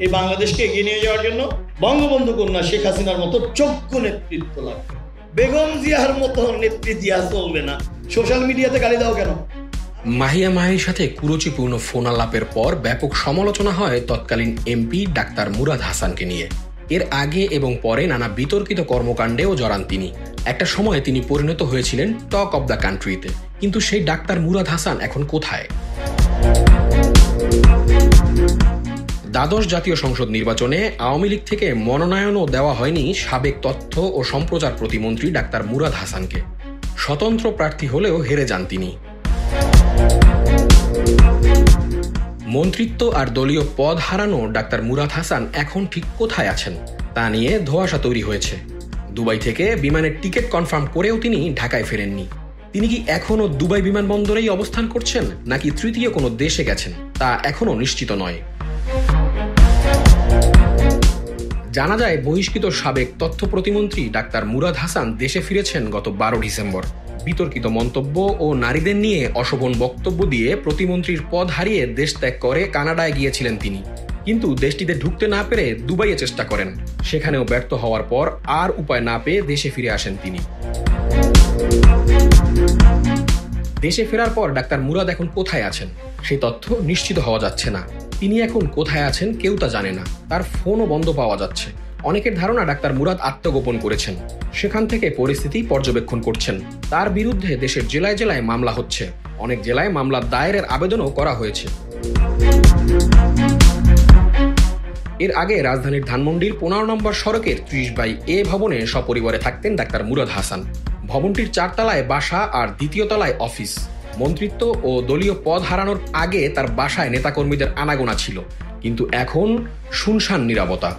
এই বাংলাদেশকে এগিয়ে নিয়ে যাওয়ার জন্য বঙ্গবন্ধু কন্যা শেখ হাসিনার মতো যোগ্য নেতৃত্ব লাগবে। বেগম জিয়ার মতো নেত্রী দিয়া চলবে না। সোশ্যাল মিডিয়াতে গালি দাও কেন? মাহিয়া মাহির সাথে কুরুচিপূর্ণ ফোন আলাপের পর ব্যাপক সমালোচনা হয় তৎকালীন এমপি ডাক্তার মুরাদ হাসানকে নিয়ে। এর আগে এবং পরে নানা বিতর্কিত কর্মকাণ্ডেও জড়ান তিনি। একটা সময়ে তিনি পরিণত হয়েছিলেন টক অব দ্য কান্ট্রিতে। কিন্তু সেই ডাক্তার মুরাদ হাসান এখন কোথায়? দ্বাদশ জাতীয় সংসদ নির্বাচনে আওয়ামী লীগ থেকে মনোনয়নও দেওয়া হয়নি সাবেক তথ্য ও সম্প্রচার প্রতিমন্ত্রী ডাক্তার মুরাদ হাসানকে। স্বতন্ত্র প্রার্থী হলেও হেরে যান তিনি। মন্ত্রিত্ব আর দলীয় পদ হারানো ডাক্তার মুরাদ হাসান এখন ঠিক কোথায় আছেন তা নিয়ে ধোঁয়াশা তৈরি হয়েছে। দুবাই থেকে বিমানের টিকিট কনফার্ম করেও তিনি ঢাকায় ফেরেননি। তিনি কি এখনো দুবাই বিমানবন্দরেই অবস্থান করছেন নাকি তৃতীয় কোনো দেশে গেছেন তা এখনো নিশ্চিত নয়। জানা যায় বহিষ্কৃত সাবেক তথ্য প্রতিমন্ত্রী ডাক্তার মুরাদ হাসান দেশে ফিরেছেন গত 12 ডিসেম্বর। বিতর্কিত মন্তব্য ও নারীদের নিয়ে অশোভন বক্তব্য দিয়ে প্রতিমন্ত্রীর পদ হারিয়ে দেশ ত্যাগ করে কানাডায় গিয়েছিলেন তিনি। কিন্তু দেশটিতে ঢুকতে না পেরে দুবাইয়ে চেষ্টা করেন। সেখানেও ব্যর্থ হওয়ার পর আর উপায় না পেয়ে দেশে ফিরে আসেন তিনি। দেশে ফেরার পর ডাক্তার মুরাদ এখন কোথায় আছেন সেই তথ্য নিশ্চিত হওয়া যাচ্ছে না। তিনি এখন কোথায় আছেন কেউ তা জানে না। তার ফোনও বন্ধ পাওয়া যাচ্ছে। অনেকের ধারণা ডাক্তার মুরাদ আত্মগোপন করেছেন। সেখান থেকে পরিস্থিতি পর্যবেক্ষণ করছেন। তার বিরুদ্ধে দেশের জেলায় জেলায় মামলা হচ্ছে। অনেক জেলায় মামলা দায়েরের আবেদনও করা হয়েছে। এর আগে রাজধানীর ধানমন্ডির 15 নম্বর সড়কের 30/A ভবনে সপরিবারে থাকতেন ডাক্তার মুরাদ হাসান। ভবনটির 4 তলায় বাসা আর 2য় তলায় অফিস। মন্ত্রিত্ব ও দলীয় পদ হারানোর আগে তার বাসায় নেতাকর্মীদের আনাগোনা ছিল, কিন্তু এখন শুনশান নীরবতা।